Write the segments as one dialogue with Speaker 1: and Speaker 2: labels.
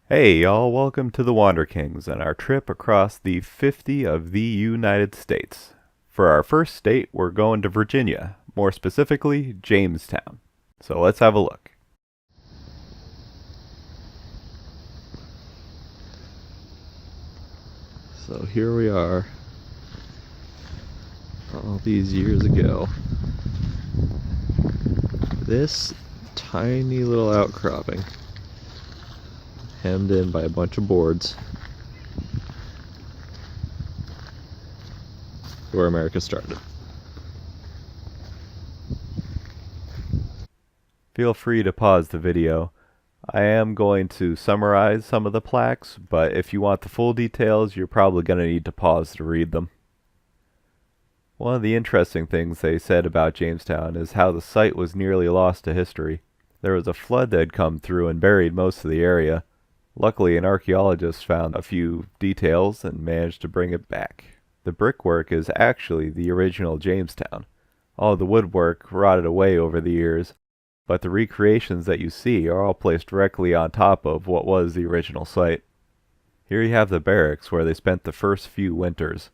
Speaker 1: Hey y'all, welcome to the Wander Kings and our trip across the 50 of the United States. For our first state, we're going to Virginia, more specifically, Jamestown. So let's have a look. So here we are, all these years ago. This tiny little outcropping, hemmed in by a bunch of boards, where America started. Feel free to pause the video. I am going to summarize some of the plaques, but if you want the full details, you're probably going to need to pause to read them. One of the interesting things they said about Jamestown is how the site was nearly lost to history. There was a flood that had come through and buried most of the area. Luckily, an archaeologist found a few details and managed to bring it back. The brickwork is actually the original Jamestown. All of the woodwork rotted away over the years, but the recreations that you see are all placed directly on top of what was the original site. Here you have the barracks where they spent the first few winters.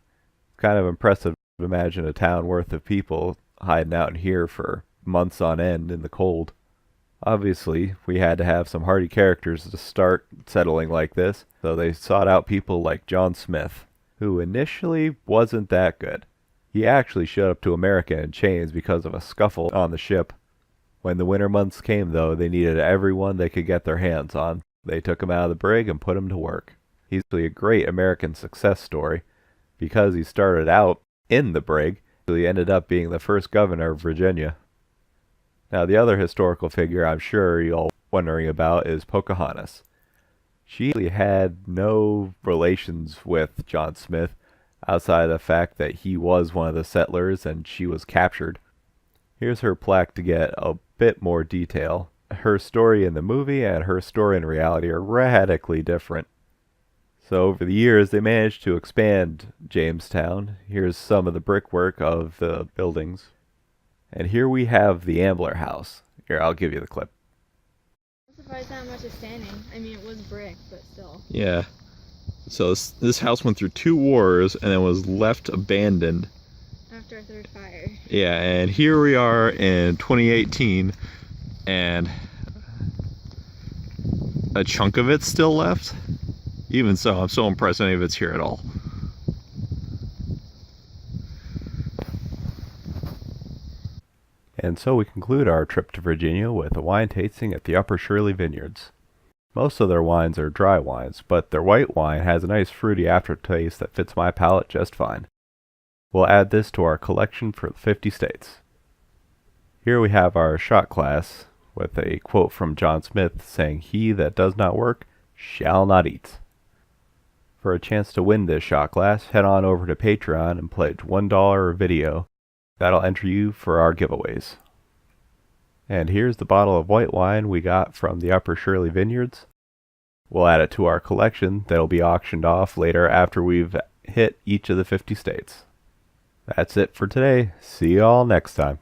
Speaker 1: Kind of impressive to imagine a town worth of people hiding out in here for months on end in the cold. Obviously, we had to have some hardy characters to start settling like this, so they sought out people like John Smith, who initially wasn't that good. He actually showed up to America in chains because of a scuffle on the ship. When the winter months came, though, they needed everyone they could get their hands on. They took him out of the brig and put him to work. He's really a great American success story. Because he started out in the brig, he ended up being the first governor of Virginia. Now, the other historical figure I'm sure you're all wondering about is Pocahontas. She had no relations with John Smith, outside of the fact that he was one of the settlers and she was captured. Here's her plaque to get a bit more detail. Her story in the movie and her story in reality are radically different. So over the years they managed to expand Jamestown. Here's some of the brickwork of the buildings. And here we have the Ambler House. Here, I'll give you the clip.
Speaker 2: I'm surprised that much is standing. I mean, it was brick, but still.
Speaker 3: Yeah. So this house went through 2 wars and then was left abandoned.
Speaker 2: After a third fire.
Speaker 3: Yeah, and here we are in 2018, and a chunk of it's still left. Even so, I'm so impressed any of it's here at all.
Speaker 1: And so we conclude our trip to Virginia with a wine tasting at the Upper Shirley Vineyards. Most of their wines are dry wines, but their white wine has a nice fruity aftertaste that fits my palate just fine. We'll add this to our collection for the 50 states. Here we have our shot glass with a quote from John Smith saying, "He that does not work shall not eat." For a chance to win this shot glass, head on over to Patreon and pledge $1 or video. That'll enter you for our giveaways. And here's the bottle of white wine we got from the Upper Shirley Vineyards. We'll add it to our collection that'll be auctioned off later after we've hit each of the 50 states. That's it for today. See y'all next time.